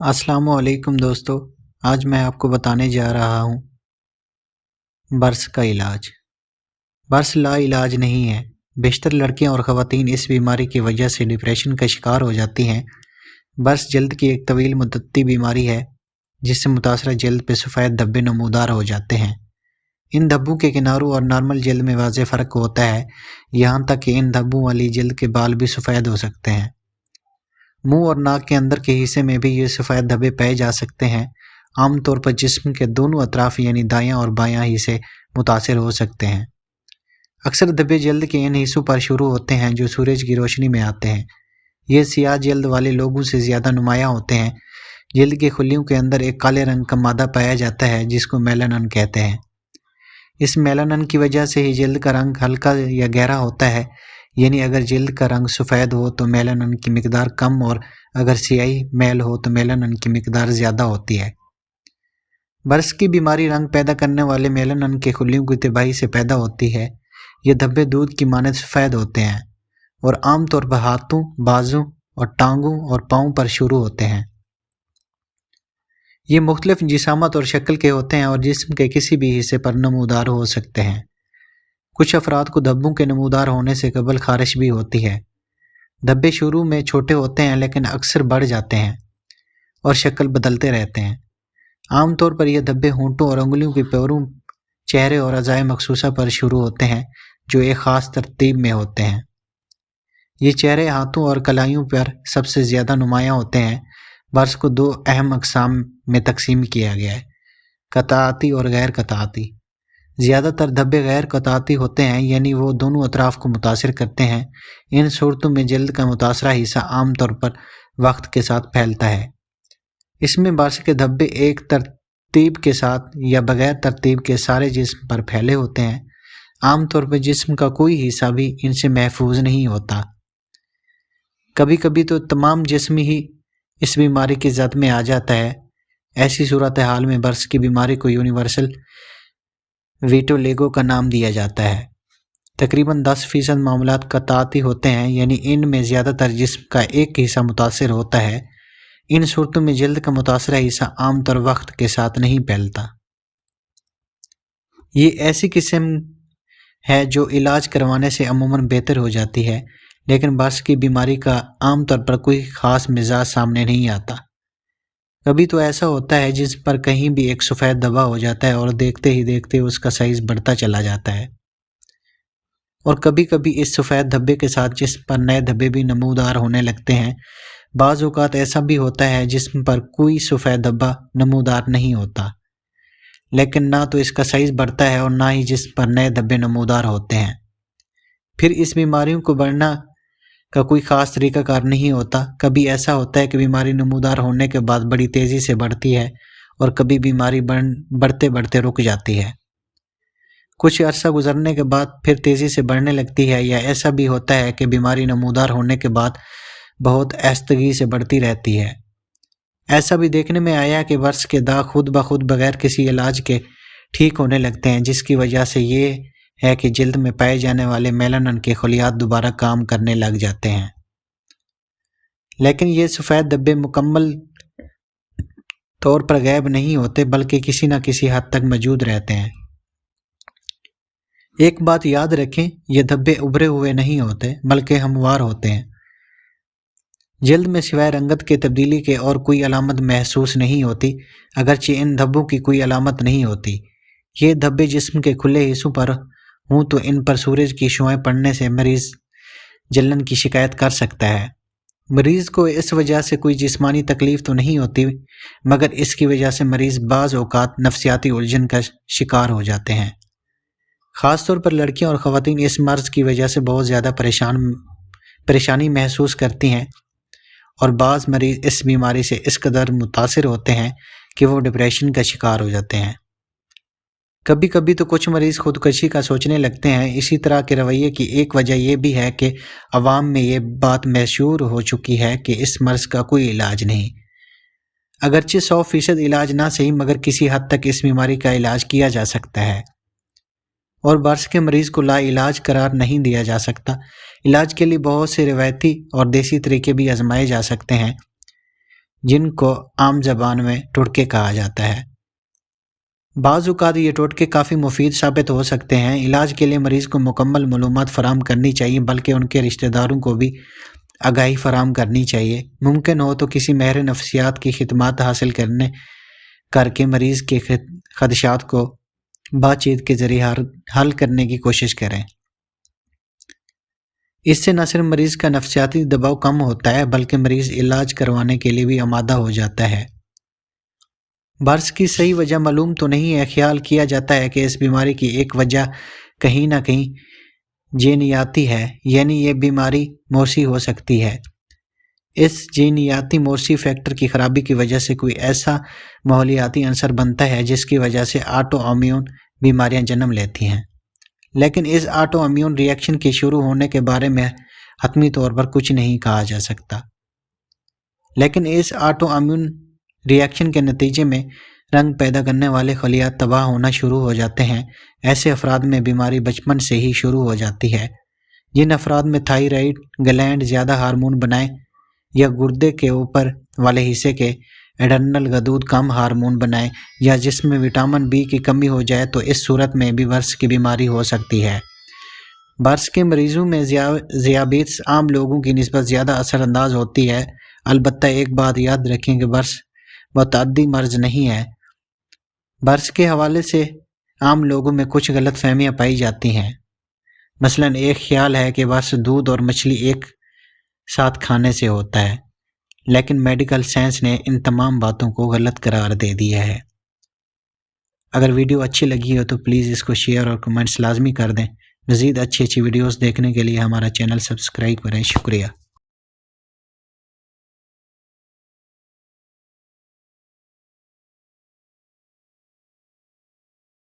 السلام علیکم دوستو، آج میں آپ کو بتانے جا رہا ہوں برس کا علاج۔ برس لا علاج نہیں ہے۔ بیشتر لڑکیاں اور خواتین اس بیماری کی وجہ سے ڈپریشن کا شکار ہو جاتی ہیں۔ برس جلد کی ایک طویل مدتی بیماری ہے جس سے متاثرہ جلد پہ سفید دھبے نمودار ہو جاتے ہیں۔ ان دھبوں کے کناروں اور نارمل جلد میں واضح فرق ہوتا ہے، یہاں تک کہ ان دھبوں والی جلد کے بال بھی سفید ہو سکتے ہیں۔ منہ اور ناک کے اندر کے حصے میں بھی یہ سفید دھبے پائے جا سکتے ہیں۔ عام طور پر جسم کے دونوں اطراف یعنی دایاں اور بایاں حصے متاثر ہو سکتے ہیں۔ اکثر دھبے جلد کے ان حصوں پر شروع ہوتے ہیں جو سورج کی روشنی میں آتے ہیں۔ یہ سیاہ جلد والے لوگوں سے زیادہ نمایاں ہوتے ہیں۔ جلد کے خلیوں کے اندر ایک کالے رنگ کا مادہ پایا جاتا ہے جس کو میلانن کہتے ہیں۔ اس میلانن کی وجہ سے ہی جلد کا رنگ ہلکا یا گہرا ہوتا ہے، یعنی اگر جلد کا رنگ سفید ہو تو میلانن کی مقدار کم اور اگر سیاہی میل ہو تو میلانن کی مقدار زیادہ ہوتی ہے۔ برس کی بیماری رنگ پیدا کرنے والے میلانن کے خلیوں کی تباہی سے پیدا ہوتی ہے۔ یہ دھبے دودھ کی مانند سفید ہوتے ہیں اور عام طور پر ہاتھوں، بازوں اور ٹانگوں اور پاؤں پر شروع ہوتے ہیں۔ یہ مختلف جسامت اور شکل کے ہوتے ہیں اور جسم کے کسی بھی حصے پر نمودار ہو سکتے ہیں۔ کچھ افراد کو دھبوں کے نمودار ہونے سے قبل خارش بھی ہوتی ہے۔ دھبے شروع میں چھوٹے ہوتے ہیں لیکن اکثر بڑھ جاتے ہیں اور شکل بدلتے رہتے ہیں۔ عام طور پر یہ دھبے ہونٹوں اور انگلیوں کی پیروں، چہرے اور اعضائے مخصوصہ پر شروع ہوتے ہیں جو ایک خاص ترتیب میں ہوتے ہیں۔ یہ چہرے، ہاتھوں اور کلائیوں پر سب سے زیادہ نمایاں ہوتے ہیں۔ برس کو دو اہم اقسام میں تقسیم کیا گیا ہے: قطعاتی اور غیر قطعاتی۔ زیادہ تر دھبے غیر قطعاتی ہوتے ہیں، یعنی وہ دونوں اطراف کو متاثر کرتے ہیں۔ ان صورتوں میں جلد کا متاثرہ حصہ عام طور پر وقت کے ساتھ پھیلتا ہے۔ اس میں برس کے دھبے ایک ترتیب کے ساتھ یا بغیر ترتیب کے سارے جسم پر پھیلے ہوتے ہیں۔ عام طور پر جسم کا کوئی حصہ بھی ان سے محفوظ نہیں ہوتا۔ کبھی کبھی تو تمام جسم ہی اس بیماری کی زد میں آ جاتا ہے۔ ایسی صورتحال میں برس کی بیماری کو یونیورسل ویٹولیگو کا نام دیا جاتا ہے۔ تقریباً 10% معاملات قطعاتی ہوتے ہیں، یعنی ان میں زیادہ تر جسم کا ایک حصہ متاثر ہوتا ہے۔ ان صورتوں میں جلد کا متاثرہ حصہ عام طور وقت کے ساتھ نہیں پھیلتا۔ یہ ایسی قسم ہے جو علاج کروانے سے عموماً بہتر ہو جاتی ہے، لیکن برس کی بیماری کا عام طور پر کوئی خاص مزاج سامنے نہیں آتا۔ کبھی تو ایسا ہوتا ہے جس پر کہیں بھی ایک سفید دھبا ہو جاتا ہے اور دیکھتے ہی دیکھتے اس کا سائز بڑھتا چلا جاتا ہے، اور کبھی کبھی اس سفید دھبے کے ساتھ جسم پر نئے دھبے بھی نمودار ہونے لگتے ہیں۔ بعض اوقات ایسا بھی ہوتا ہے جسم پر کوئی سفید دھبا نمودار نہیں ہوتا، لیکن نہ تو اس کا سائز بڑھتا ہے اور نہ ہی جسم پر نئے دھبے نمودار ہوتے ہیں۔ پھر اس بیماریوں کو بڑھنا کا کوئی خاص طریقہ کار نہیں ہوتا۔ کبھی ایسا ہوتا ہے کہ بیماری نمودار ہونے کے بعد بڑی تیزی سے بڑھتی ہے اور کبھی بیماری بڑھتے بڑھتے رک جاتی ہے۔ کچھ عرصہ گزرنے کے بعد پھر تیزی سے بڑھنے لگتی ہے، یا ایسا بھی ہوتا ہے کہ بیماری نمودار ہونے کے بعد بہت آہستگی سے بڑھتی رہتی ہے۔ ایسا بھی دیکھنے میں آیا کہ برس کے داغ خود بخود بغیر کسی علاج کے ٹھیک ہونے لگتے ہیں، جس کی وجہ سے یہ ہے کہ جلد میں پائے جانے والے میلانن کے خلیات دوبارہ کام کرنے لگ جاتے ہیں۔ لیکن یہ سفید دھبے مکمل طور پر غائب نہیں ہوتے، بلکہ کسی نہ کسی حد تک موجود رہتے ہیں۔ ایک بات یاد رکھیں، یہ دھبے ابھرے ہوئے نہیں ہوتے بلکہ ہموار ہوتے ہیں۔ جلد میں سوائے رنگت کے تبدیلی کے اور کوئی علامت محسوس نہیں ہوتی، اگرچہ ان دھبوں کی کوئی علامت نہیں ہوتی۔ یہ دھبے جسم کے کھلے حصوں پر ہوں تو ان پر سورج کی شعاعیں پڑنے سے مریض جلن کی شکایت کر سکتا ہے۔ مریض کو اس وجہ سے کوئی جسمانی تکلیف تو نہیں ہوتی، مگر اس کی وجہ سے مریض بعض اوقات نفسیاتی الجھن کا شکار ہو جاتے ہیں۔ خاص طور پر لڑکیاں اور خواتین اس مرض کی وجہ سے بہت زیادہ پریشانی محسوس کرتی ہیں، اور بعض مریض اس بیماری سے اس قدر متاثر ہوتے ہیں کہ وہ ڈپریشن کا شکار ہو جاتے ہیں۔ کبھی کبھی تو کچھ مریض خودکشی کا سوچنے لگتے ہیں۔ اسی طرح کے رویے کی ایک وجہ یہ بھی ہے کہ عوام میں یہ بات مشہور ہو چکی ہے کہ اس مرض کا کوئی علاج نہیں۔ اگرچہ 100% علاج نہ صحیح، مگر کسی حد تک اس بیماری کا علاج کیا جا سکتا ہے، اور برس کے مریض کو لا علاج قرار نہیں دیا جا سکتا۔ علاج کے لیے بہت سے روایتی اور دیسی طریقے بھی آزمائے جا سکتے ہیں۔ جن کو عام زبان میں ٹوٹکے کہا جاتا ہے۔ بعض اوقات یہ ٹوٹکے کافی مفید ثابت ہو سکتے ہیں۔ علاج کے لیے مریض کو مکمل معلومات فراہم کرنی چاہیے، بلکہ ان کے رشتہ داروں کو بھی آگاہی فراہم کرنی چاہیے۔ ممکن ہو تو کسی ماہر نفسیات کی خدمات حاصل کر کے مریض کے خدشات کو بات چیت کے ذریعے حل کرنے کی کوشش کریں۔ اس سے نہ صرف مریض کا نفسیاتی دباؤ کم ہوتا ہے، بلکہ مریض علاج کروانے کے لیے بھی آمادہ ہو جاتا ہے۔ برس کی صحیح وجہ معلوم تو نہیں ہے۔ خیال کیا جاتا ہے کہ اس بیماری کی ایک وجہ کہیں نہ کہیں جینیاتی ہے، یعنی یہ بیماری موروثی ہو سکتی ہے۔ اس جینیاتی موروثی فیکٹر کی خرابی کی وجہ سے کوئی ایسا ماحولیاتی عنصر بنتا ہے جس کی وجہ سے آٹو امیون بیماریاں جنم لیتی ہیں۔ لیکن اس آٹو امیون ری ایکشن کے شروع ہونے کے بارے میں حتمی طور پر کچھ نہیں کہا جا سکتا، لیکن اس آٹو امیون ری ایکشن کے نتیجے میں رنگ پیدا کرنے والے خلیات تباہ ہونا شروع ہو جاتے ہیں۔ ایسے افراد میں بیماری بچپن سے ہی شروع ہو جاتی ہے۔ جن افراد میں تھائرائیڈ گلینڈ زیادہ ہارمون بنائے یا گردے کے اوپر والے حصے کے ایڈرنل غدود کم ہارمون بنائے یا جسم میں وٹامن بی کی کمی ہو جائے تو اس صورت میں بھی برس کی بیماری ہو سکتی ہے۔ برس کے مریضوں میں ذیابیطس عام لوگوں کی نسبت زیادہ اثر انداز ہوتی ہے۔ البتہ ایک بات یاد رکھیں کہ برس متعدی مرض نہیں ہے۔ برس کے حوالے سے عام لوگوں میں کچھ غلط فہمیاں پائی جاتی ہیں۔ مثلا ایک خیال ہے کہ برس دودھ اور مچھلی ایک ساتھ کھانے سے ہوتا ہے، لیکن میڈیکل سائنس نے ان تمام باتوں کو غلط قرار دے دیا ہے۔ اگر ویڈیو اچھی لگی ہو تو پلیز اس کو شیئر اور کمنٹس لازمی کر دیں۔ مزید اچھی ویڈیوز دیکھنے کے لیے ہمارا چینل سبسکرائب کریں۔ شکریہ۔